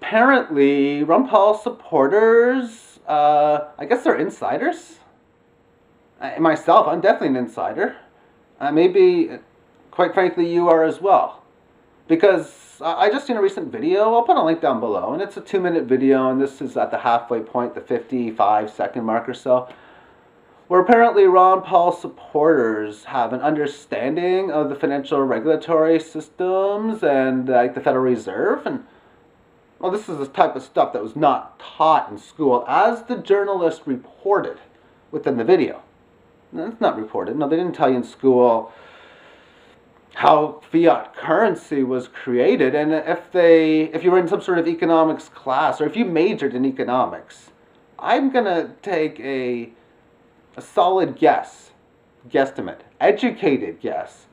apparently Ron Paul supporters, I guess they're insiders. Myself, I'm definitely an insider. Maybe, quite frankly, you are as well. Because I just seen a recent video, I'll put a link down below, and it's a 2-minute video, and this is at the halfway point, the 55-second mark or so, where apparently Ron Paul supporters have an understanding of the financial regulatory systems and like the Federal Reserve, and well, this is the type of stuff that was not taught in school, as the journalist reported within the video. No, it's not reported. No, they didn't tell you in school how fiat currency was created, and if you were in some sort of economics class, or if you majored in economics, I'm gonna take a solid guesstimate, educated guess,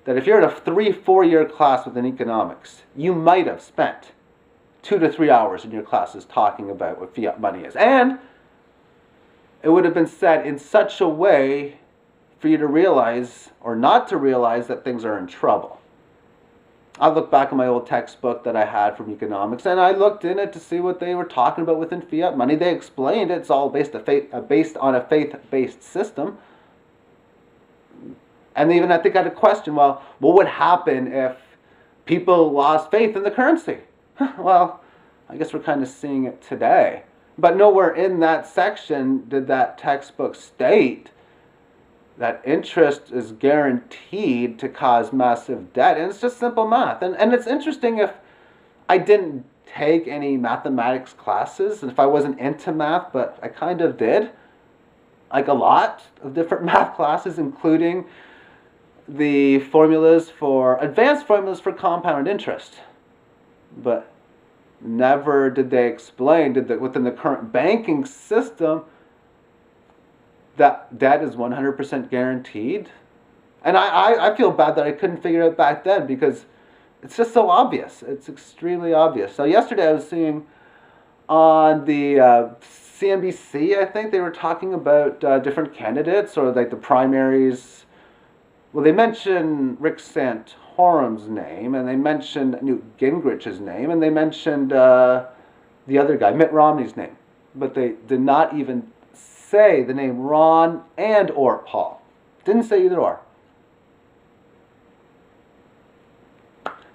that if you're in a 3-4 year class within economics, you might have spent 2 to 3 hours in your classes talking about what fiat money is. And it would have been said in such a way for you to realize or not to realize that things are in trouble. I look back at my old textbook that I had from economics, and I looked in it to see what they were talking about within fiat money. They explained it's all based on a faith-based system. And even I think I had a question, well, what would happen if people lost faith in the currency? Well, I guess we're kind of seeing it today. But nowhere in that section did that textbook state that interest is guaranteed to cause massive debt. And it's just simple math. And it's interesting, if I didn't take any mathematics classes, and if I wasn't into math, but I kind of did, like a lot of different math classes, including the advanced formulas for compound interest. But never did they explain that within the current banking system, that debt is 100% guaranteed. And I feel bad that I couldn't figure it out back then, because it's just so obvious. It's extremely obvious. So yesterday I was seeing on the CNBC, I think they were talking about different candidates, or like the primaries. Well, they mentioned Rick Santorum's name, and they mentioned Newt Gingrich's name, and they mentioned the other guy, Mitt Romney's name. But they did not even say the name Ron or Paul. Didn't say either or.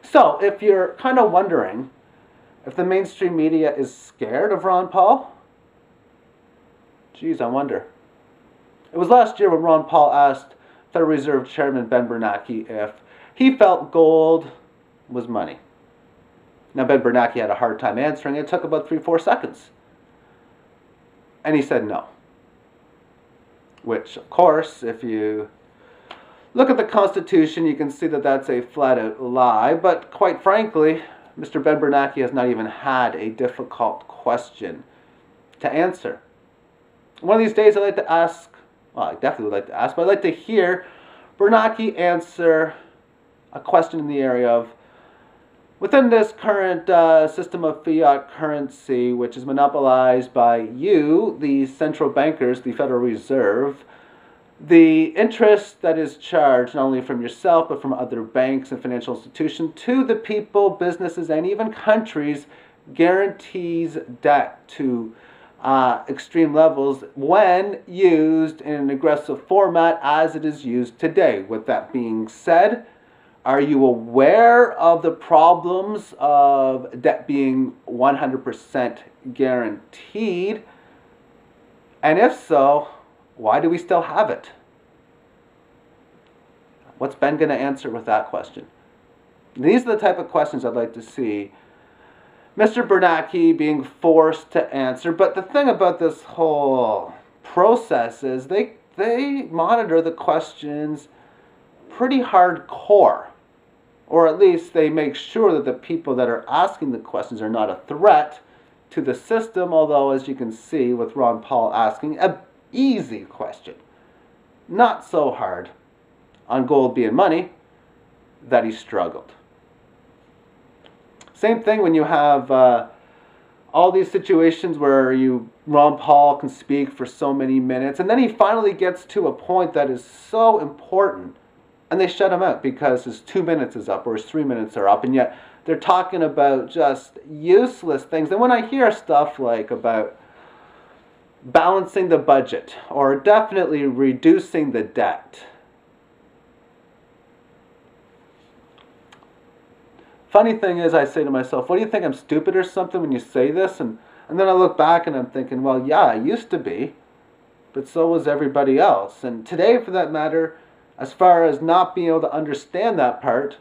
So, if you're kind of wondering if the mainstream media is scared of Ron Paul, geez, I wonder. It was last year when Ron Paul asked Federal Reserve Chairman Ben Bernanke if he felt gold was money. Now, Ben Bernanke had a hard time answering. It took about 3-4 seconds. And he said no. Which, of course, if you look at the Constitution, you can see that that's a flat-out lie. But quite frankly, Mr. Ben Bernanke has not even had a difficult question to answer. One of these days I'd like to ask, well, I definitely would like to ask, but I'd like to hear Bernanke answer a question in the area of, within this current system of fiat currency, which is monopolized by you, the central bankers, the Federal Reserve, the interest that is charged not only from yourself but from other banks and financial institutions to the people, businesses, and even countries guarantees debt to extreme levels when used in an aggressive format as it is used today. With that being said, are you aware of the problems of debt being 100% guaranteed? And if so, why do we still have it? What's Ben going to answer with that question? These are the type of questions I'd like to see Mr. Bernanke being forced to answer. But the thing about this whole process is they monitor the questions pretty hardcore. Or at least they make sure that the people that are asking the questions are not a threat to the system, although, as you can see with Ron Paul asking an easy question, not so hard, on gold being money, that he struggled. Same thing when you have all these situations where Ron Paul can speak for so many minutes, and then he finally gets to a point that is so important, and they shut him out because his 2 minutes is up or his 3 minutes are up, and yet they're talking about just useless things. And when I hear stuff like about balancing the budget or definitely reducing the debt, funny thing is, I say to myself, what do you think, I'm stupid or something when you say this? And then I look back and I'm thinking, well, yeah, I used to be, but so was everybody else. And today, for that matter, as far as not being able to understand that part,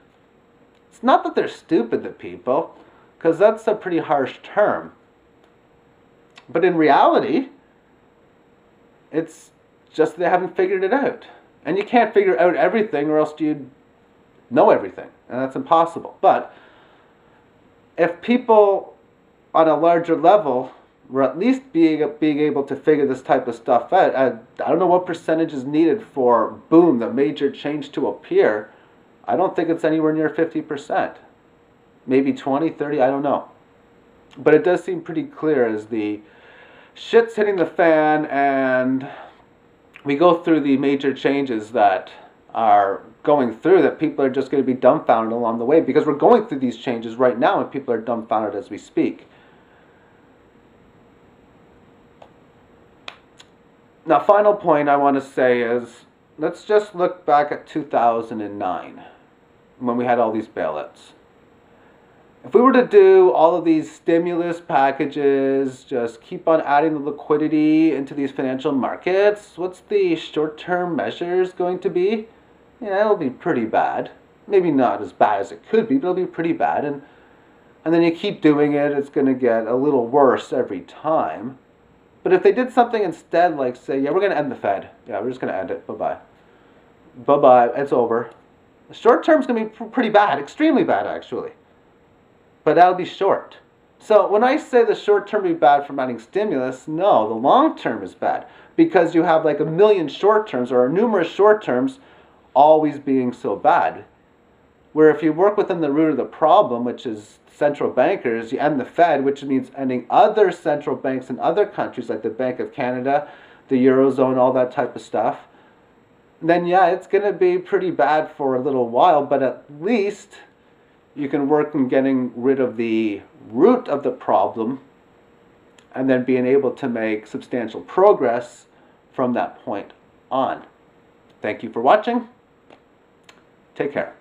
it's not that they're stupid, the people, because that's a pretty harsh term. But in reality, it's just they haven't figured it out. And you can't figure out everything or else you'd know everything. And that's impossible. But if people on a larger level were at least being able to figure this type of stuff out, I don't know what percentage is needed for, boom, the major change to appear. I don't think it's anywhere near 50%. Maybe 20, 30, I don't know. But it does seem pretty clear as the shit's hitting the fan and we go through the major changes that are going through, that people are just going to be dumbfounded along the way, because we're going through these changes right now and people are dumbfounded as we speak. Now, final point I want to say is, let's just look back at 2009 when we had all these bailouts. If we were to do all of these stimulus packages, just keep on adding the liquidity into these financial markets, what's the short-term measures going to be? Yeah, it'll be pretty bad. Maybe not as bad as it could be, but it'll be pretty bad. And then you keep doing it, it's going to get a little worse every time. But if they did something instead, like say, yeah, we're going to end the Fed. Yeah, we're just going to end it. Bye-bye. Bye-bye. It's over. The short term's going to be pretty bad. Extremely bad, actually. But that'll be short. So when I say the short term will be bad from adding stimulus, no, the long term is bad. Because you have like a million short terms or numerous short terms always being so bad. Where if you work within the root of the problem, which is central bankers, you end the Fed, which means ending other central banks in other countries like the Bank of Canada, the Eurozone, all that type of stuff, then yeah, it's going to be pretty bad for a little while, but at least you can work in getting rid of the root of the problem and then being able to make substantial progress from that point on. Thank you for watching. Take care.